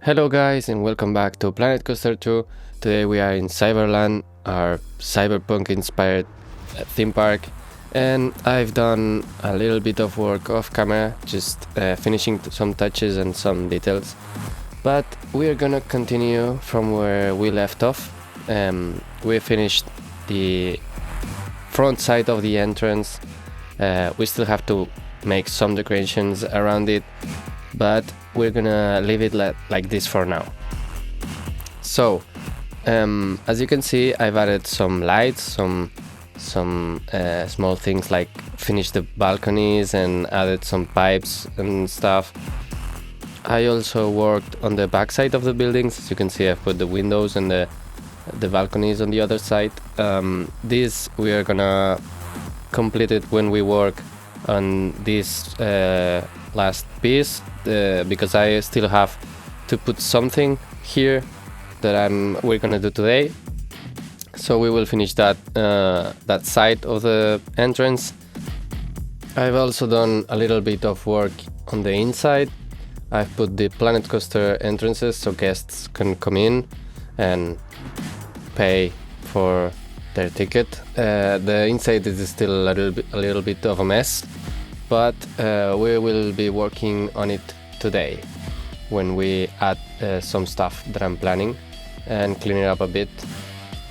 Hello guys and welcome back to Planet Coaster 2. Today we are in Cyberland, our cyberpunk inspired theme park, and I've done a little bit of work off camera, just finishing some touches and some details. But we're gonna continue from where we left off. We finished the front side of the entrance. We still have to make some decorations around it, but we're gonna leave it like this for now. So as you can see, I've added some lights, some small things like finished the balconies and added some pipes and stuff. I also worked on the back side of the buildings. As you can see, I've put the windows and the balconies on the other side. This we are gonna complete it when we work on this last piece, because I still have to put something here that we're gonna do today. So we will finish that side of the entrance. I've also done a little bit of work on the inside. I've put the Planet Coaster entrances so guests can come in and pay for their ticket. The inside is still a little bit of a mess, but we will be working on it today when we add some stuff that I'm planning and clean it up a bit.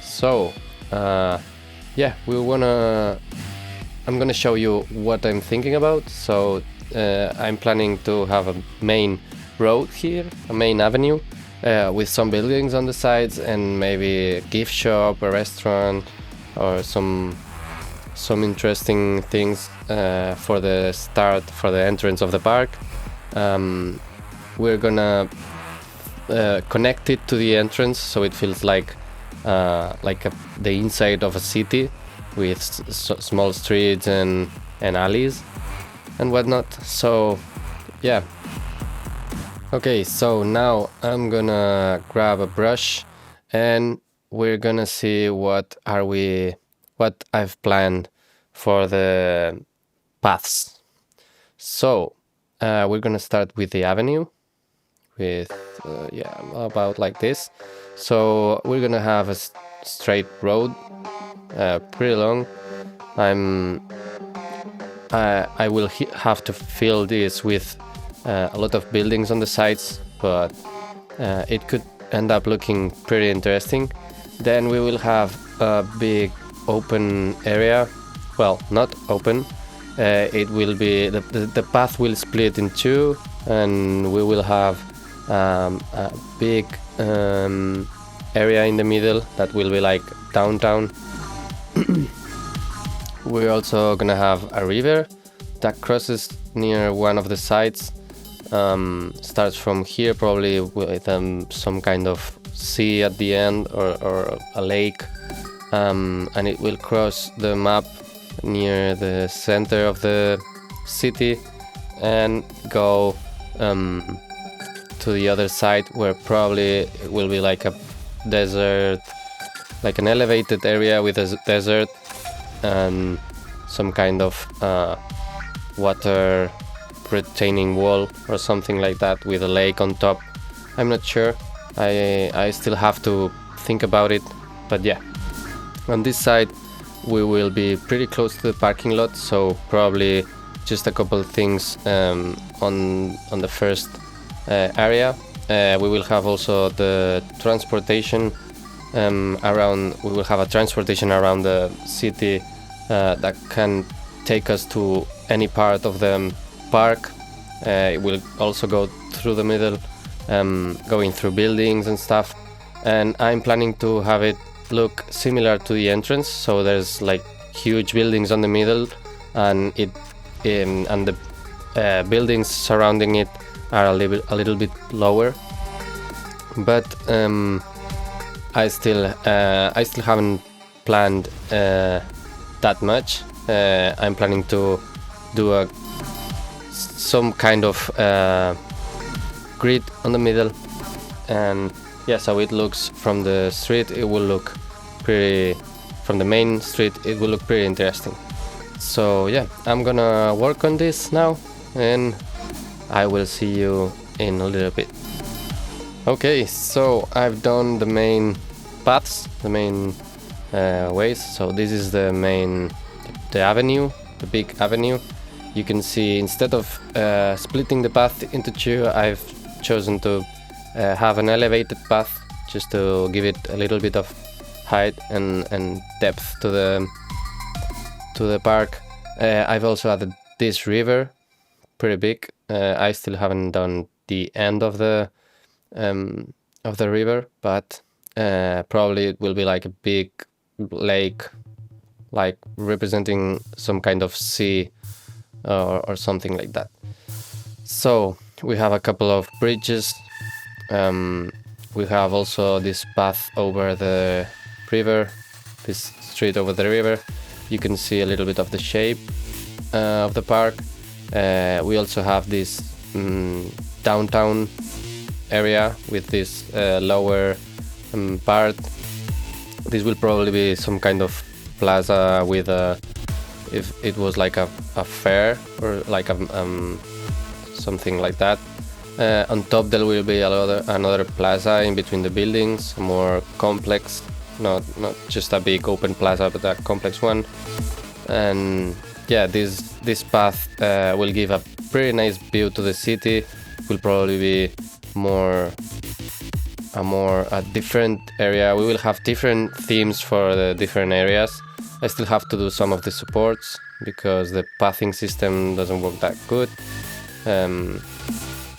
So yeah, I'm gonna show you what I'm thinking about. So I'm planning to have a main road here, a main avenue with some buildings on the sides and maybe a gift shop, a restaurant, or some interesting things for the entrance of the park. We're gonna connect it to the entrance so it feels like the inside of a city with small streets and alleys and whatnot. So yeah. Okay, so now I'm gonna grab a brush and we're gonna see what I've planned for the paths. So we're gonna start with the avenue with about like this. So we're gonna have a straight road, pretty long. I will have to fill this with a lot of buildings on the sides, but it could end up looking pretty interesting. Then we will have a big open area. Well, not open. It will be the path will split in two, and we will have a big area in the middle that will be like downtown. We're also gonna have a river that crosses near one of the sides. Starts from here, probably with some kind of sea at the end, or a lake, and it will cross the map near the center of the city and go to the other side, where probably it will be like a desert, like an elevated area with a desert and some kind of water retaining wall or something like that with a lake on top. I'm not sure. I still have to think about it, but yeah. On this side we will be pretty close to the parking lot, so probably just a couple of things on the first area. We will have also the transportation around. We will have a transportation around the city that can take us to any part of the park. It will also go through the middle, going through buildings and stuff, and I'm planning to have it look similar to the entrance. So there's like huge buildings on the middle, and the buildings surrounding it are a little bit lower. But I still haven't planned that much. I'm planning to do some kind of grid on the middle, and yeah, so it looks from the street. It will look pretty from the main street. It will look pretty interesting. So yeah, I'm gonna work on this now, and I will see you in a little bit. Okay, so I've done the main paths, the main ways. So this is the avenue, the big avenue. You can see instead of splitting the path into two, I've chosen to have an elevated path just to give it a little bit of height and depth to the park. I've also added this river, pretty big. I still haven't done the end of the river, but probably it will be like a big lake, like representing some kind of sea or something like that. So we have a couple of bridges. We have also this path over the river, this street over the river. You can see a little bit of the shape of the park. We also have this downtown area with this lower part. This will probably be some kind of plaza with if it was like a fair or like something like that. On top there will be another plaza in between the buildings, more complex, not just a big open plaza, but a complex one. And yeah, this path will give a pretty nice view to the city. Will probably be a different area. We will have different themes for the different areas. I still have to do some of the supports because the pathing system doesn't work that good.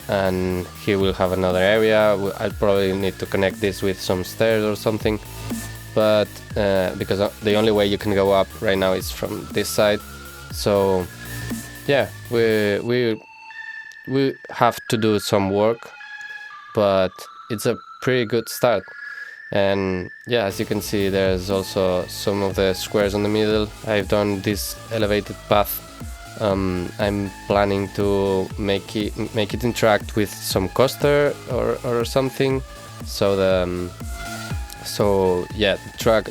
And here we'll have another area. I'll probably need to connect this with some stairs or something, but because the only way you can go up right now is from this side. So yeah, we have to do some work, but it's a pretty good start. And yeah, as you can see, there's also some of the squares in the middle. I've done this elevated path. I'm planning to make it interact with some coaster or something. So the track,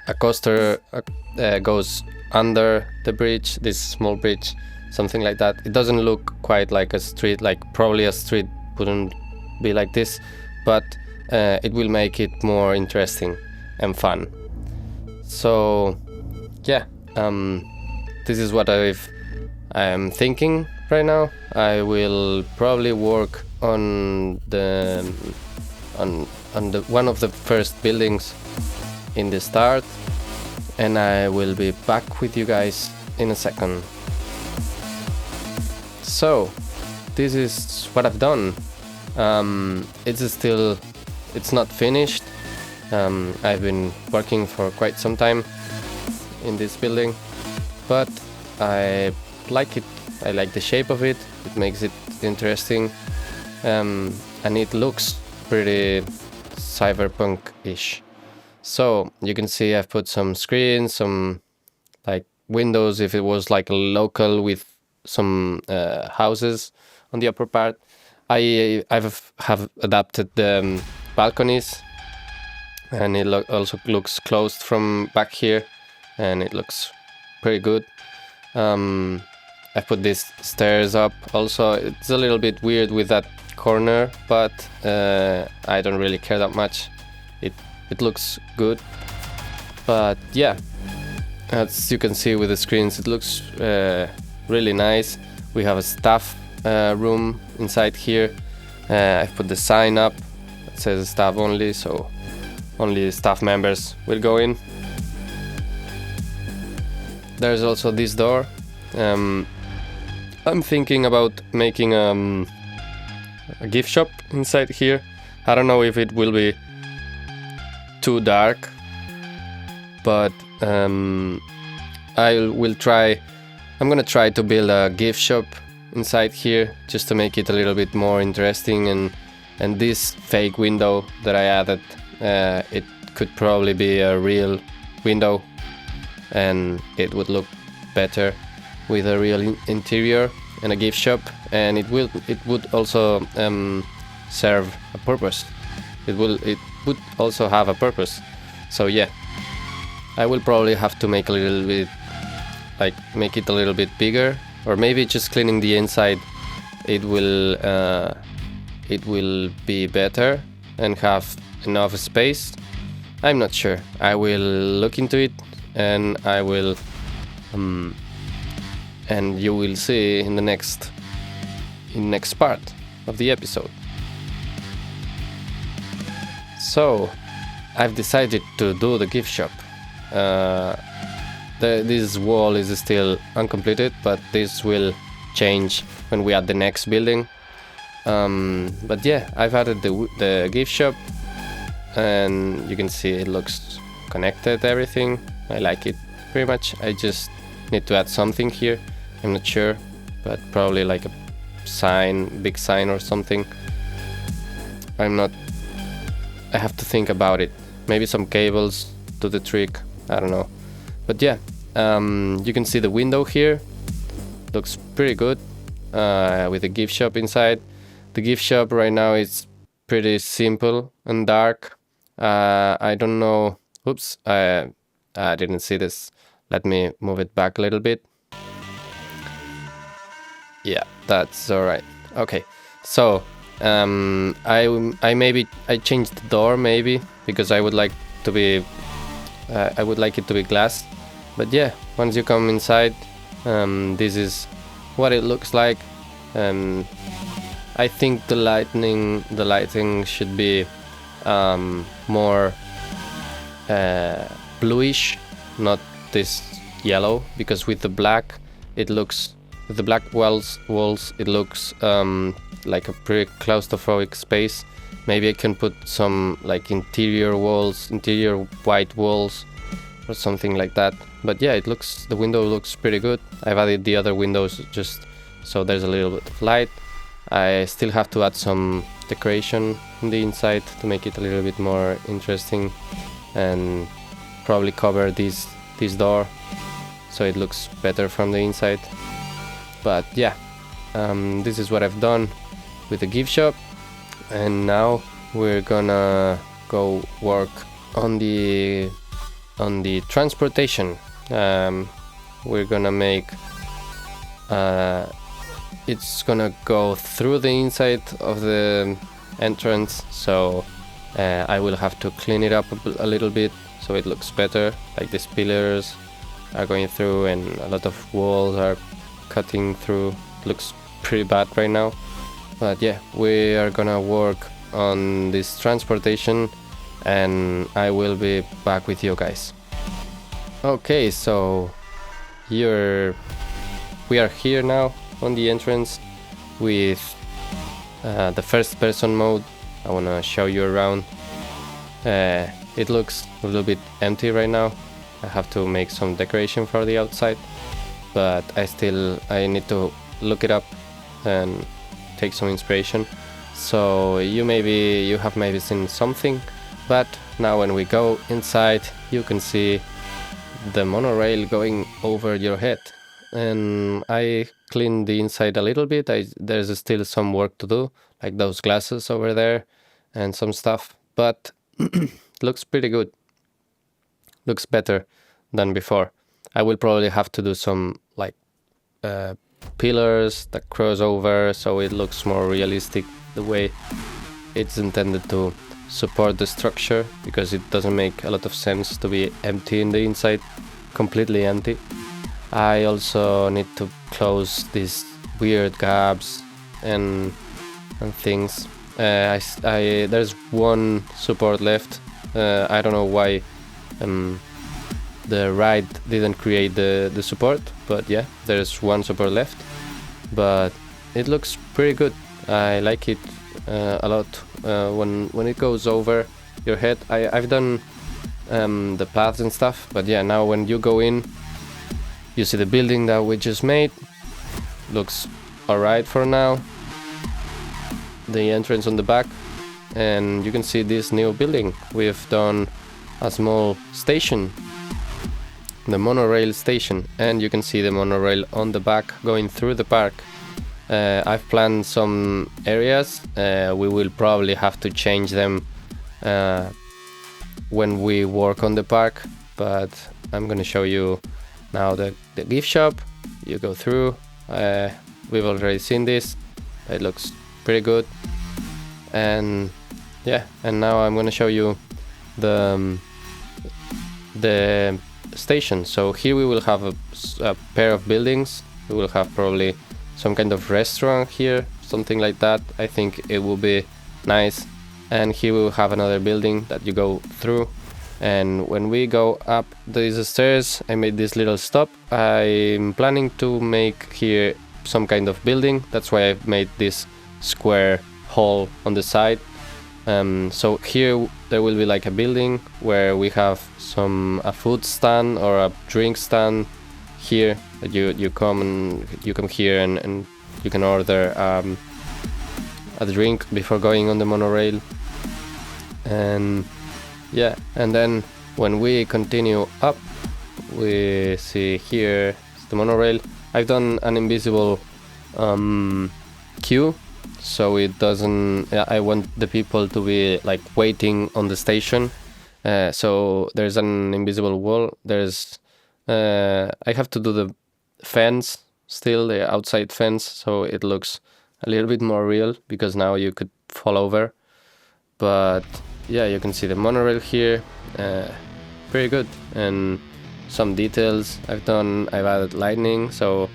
a coaster goes under the bridge, this small bridge, something like that. It doesn't look quite like a street, like probably a street wouldn't be like this, but it will make it more interesting and fun. So yeah, this is what I'm thinking right now. I will probably work on the one of the first buildings in the start, and I will be back with you guys in a second. So this is what I've done. It's not finished. I've been working for quite some time in this building, but I like it. I like the shape of it. It makes it interesting, and it looks pretty cyberpunk-ish. So you can see I've put some screens, some like windows if it was like a local with some houses on the upper part. I have adapted the balconies, and it also looks closed from back here, and it looks pretty good. I put these stairs up also. It's a little bit weird with that corner, but I don't really care that much. It looks good. But yeah, as you can see with the screens, it looks really nice. We have a staff room inside here. I put the sign up. It says staff only, so only staff members will go in. There's also this door. I'm thinking about making a gift shop inside here. I don't know if it will be too dark, but I'm gonna try to build a gift shop inside here just to make it a little bit more interesting, and this fake window that I added, it could probably be a real window, and it would look better with a real interior and a gift shop, and it would also serve a purpose. It would also have a purpose. So yeah, I will probably have to make it a little bit bigger, or maybe just cleaning the inside. It will it will be better and have enough space. I'm not sure. I will look into it, and I will and you will see in the next part of the episode. So I've decided to do the gift shop. This wall is still uncompleted, but this will change when we add the next building. But yeah, I've added the gift shop, and you can see it looks connected, everything. I like it pretty much. I just need to add something here. I'm not sure, but probably like a sign, big sign or something. I have to think about it. Maybe some cables do the trick, I don't know. But yeah, you can see the window here. Looks pretty good with the gift shop inside. The gift shop right now is pretty simple and dark. I don't know. Oops, I didn't see this. Let me move it back a little bit. Yeah, that's all right. Okay, so I changed the door maybe because I would like to be I would like it to be glass. But yeah, once you come inside, this is what it looks like. I think the lighting should be more bluish, not this yellow, because with the black walls it looks like a pretty claustrophobic space. Maybe I can put some like interior white walls or something like that. But yeah, the window looks pretty good. I've added the other windows just so there's a little bit of light. I still have to add some decoration in the inside to make it a little bit more interesting, and probably cover this door so it looks better from the inside. But yeah, this is what I've done with the gift shop, and now we're gonna go work on the transportation. We're gonna make it's gonna go through the inside of the entrance, so I will have to clean it up a little bit so it looks better. Like these pillars are going through and a lot of walls are cutting through. It looks pretty bad right now. But yeah, we are gonna work on this transportation, and I will be back with you guys. Okay, so we are here now on the entrance with the first person mode. I want to show you around. It looks a little bit empty right now. I have to make some decoration for the outside, but I need to look it up and take some inspiration. So you have maybe seen something, but now when we go inside, you can see the monorail going over your head. And I cleaned the inside a little bit. There's still some work to do, like those glasses over there and some stuff, but looks pretty good. Looks better than before. I will probably have to do some like pillars that cross over so it looks more realistic the way it's intended to support the structure, because it doesn't make a lot of sense to be empty in the inside, completely empty. I also need to close these weird gaps and things. There's one support left. I don't know why the ride didn't create the support, but yeah, there's one support left. But it looks pretty good. I like it a lot when it goes over your head. I've done the paths and stuff, but yeah, now when you go in, you see the building that we just made. Looks alright for now. The entrance on the back, and you can see this new building. We've done a small station, the monorail station, and you can see the monorail on the back going through the park. I've planned some areas. We will probably have to change them when we work on the park, but I'm gonna show you now the gift shop. You go through. We've already seen this. It looks pretty good. And yeah, and now I'm gonna show you the station. So here we will have a pair of buildings. We will have probably some kind of restaurant here, something like that. I think it will be nice. And here we will have another building that you go through. And when we go up these stairs, I made this little stop. I'm planning to make here some kind of building. That's why I've made this square hall on the side. So here there will be like a building where we have a food stand or a drink stand here. You come here and you can order a drink before going on the monorail. And yeah, and then when we continue up, we see here the monorail. I've done an invisible queue, so it doesn't. I want the people to be like waiting on the station. So there's an invisible wall. I have to do the fence still, the outside fence, so it looks a little bit more real, because now you could fall over. But yeah, you can see the monorail here, pretty good, and some details I've added lightning, so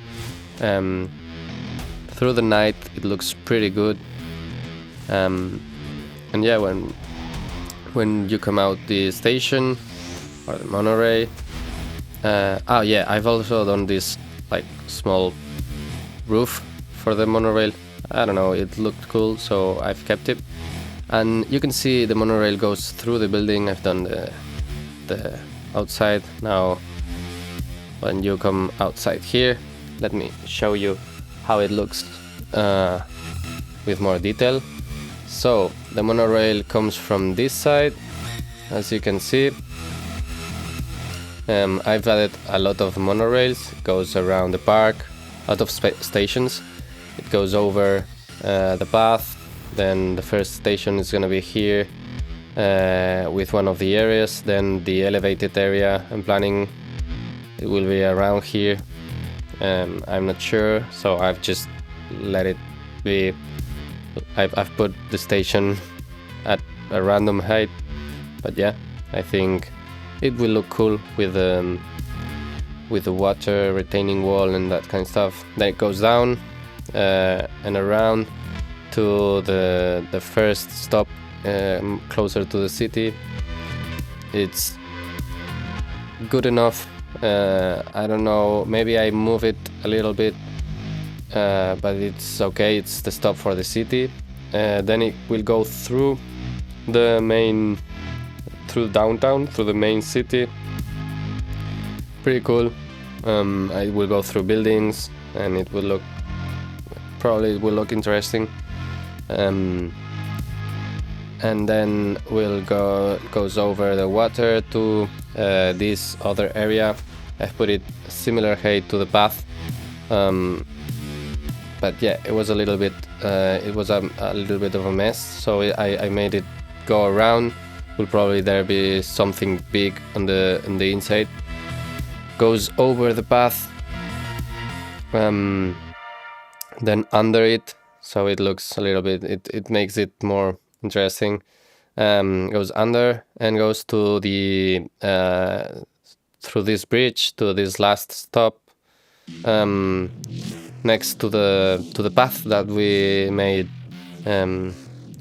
through the night it looks pretty good. And yeah, when you come out the station or the monorail, oh yeah, I've also done this like small roof for the monorail. I don't know, it looked cool, so I've kept it. And you can see the monorail goes through the building. I've done the outside. Now when you come outside here, let me show you how it looks with more detail. So the monorail comes from this side, as you can see. I've added a lot of monorails. It goes around the park, a lot of stations. It goes over the path. Then the first station is gonna be here with one of the areas. Then the elevated area I'm planning, it will be around here. I'm not sure, so I've just let it be. I've put the station at a random height, but yeah, I think it will look cool with the water retaining wall and that kind of stuff. Then it goes down and around to the first stop, closer to the city. It's good enough. I don't know, maybe I move it a little bit, but it's okay. It's the stop for the city. Then it will go through downtown, through the main city. Pretty cool. I will go through buildings, and it will look interesting. And then goes over the water to this other area. I've put it similar height to the path, but yeah, it was a little bit of a mess, so I made it go around. Will probably there be something big on the inside. Goes over the path, then under it. So it looks a little bit, it makes it more interesting. Goes under and goes to the through this bridge to this last stop, next to the path that we made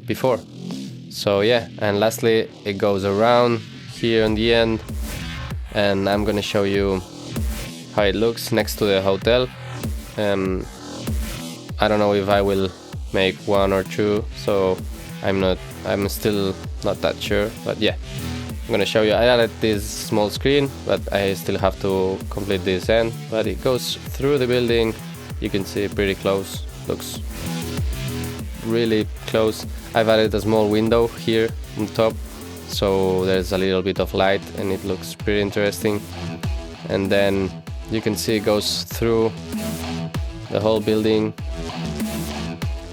before. So yeah, and lastly it goes around here in the end, and I'm gonna show you how it looks next to the hotel. I don't know if I will make one or two, so I'm still not that sure, but yeah, I'm gonna show you. I added this small screen, but I still have to complete this end. But it goes through the building. You can see pretty close, looks really close. I've added a small window here on top, so there's a little bit of light and it looks pretty interesting. And then you can see it goes through the whole building.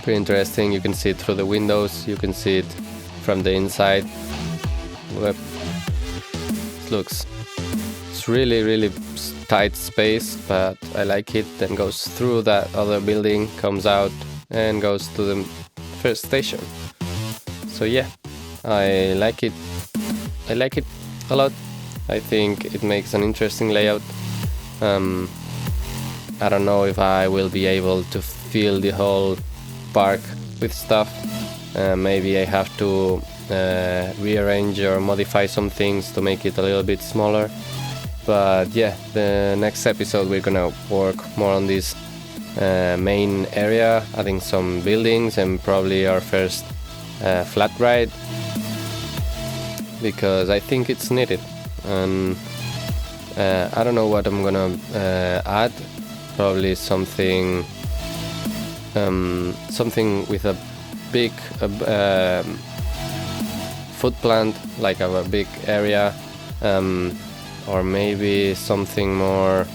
Pretty interesting. You can see it through the windows, you can see it from the inside. It's really tight space, but I like it. Then goes through that other building, comes out and goes to the first station. So yeah, I like it a lot. I think it makes an interesting layout. I don't know if I will be able to fill the whole park with stuff. Maybe I have to rearrange or modify some things to make it a little bit smaller. But yeah, the next episode we're gonna work more on this main area, adding some buildings and probably our first flat ride, because I think it's needed. And I don't know what I'm gonna add. Probably something with a big food plant, like a big area, or maybe something more.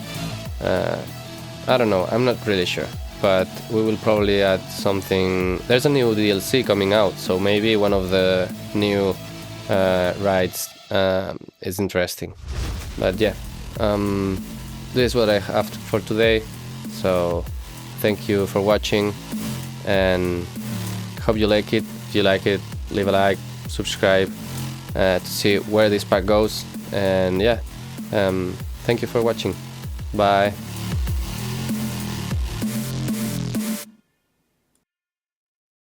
I don't know. I'm not really sure, but we will probably add something. There's a new DLC coming out, so maybe one of the new rides is interesting. But yeah, this is what I have for today. So thank you for watching, and hope you like it. If you like it, leave a like, subscribe to see where this pack goes. And yeah, thank you for watching. Bye.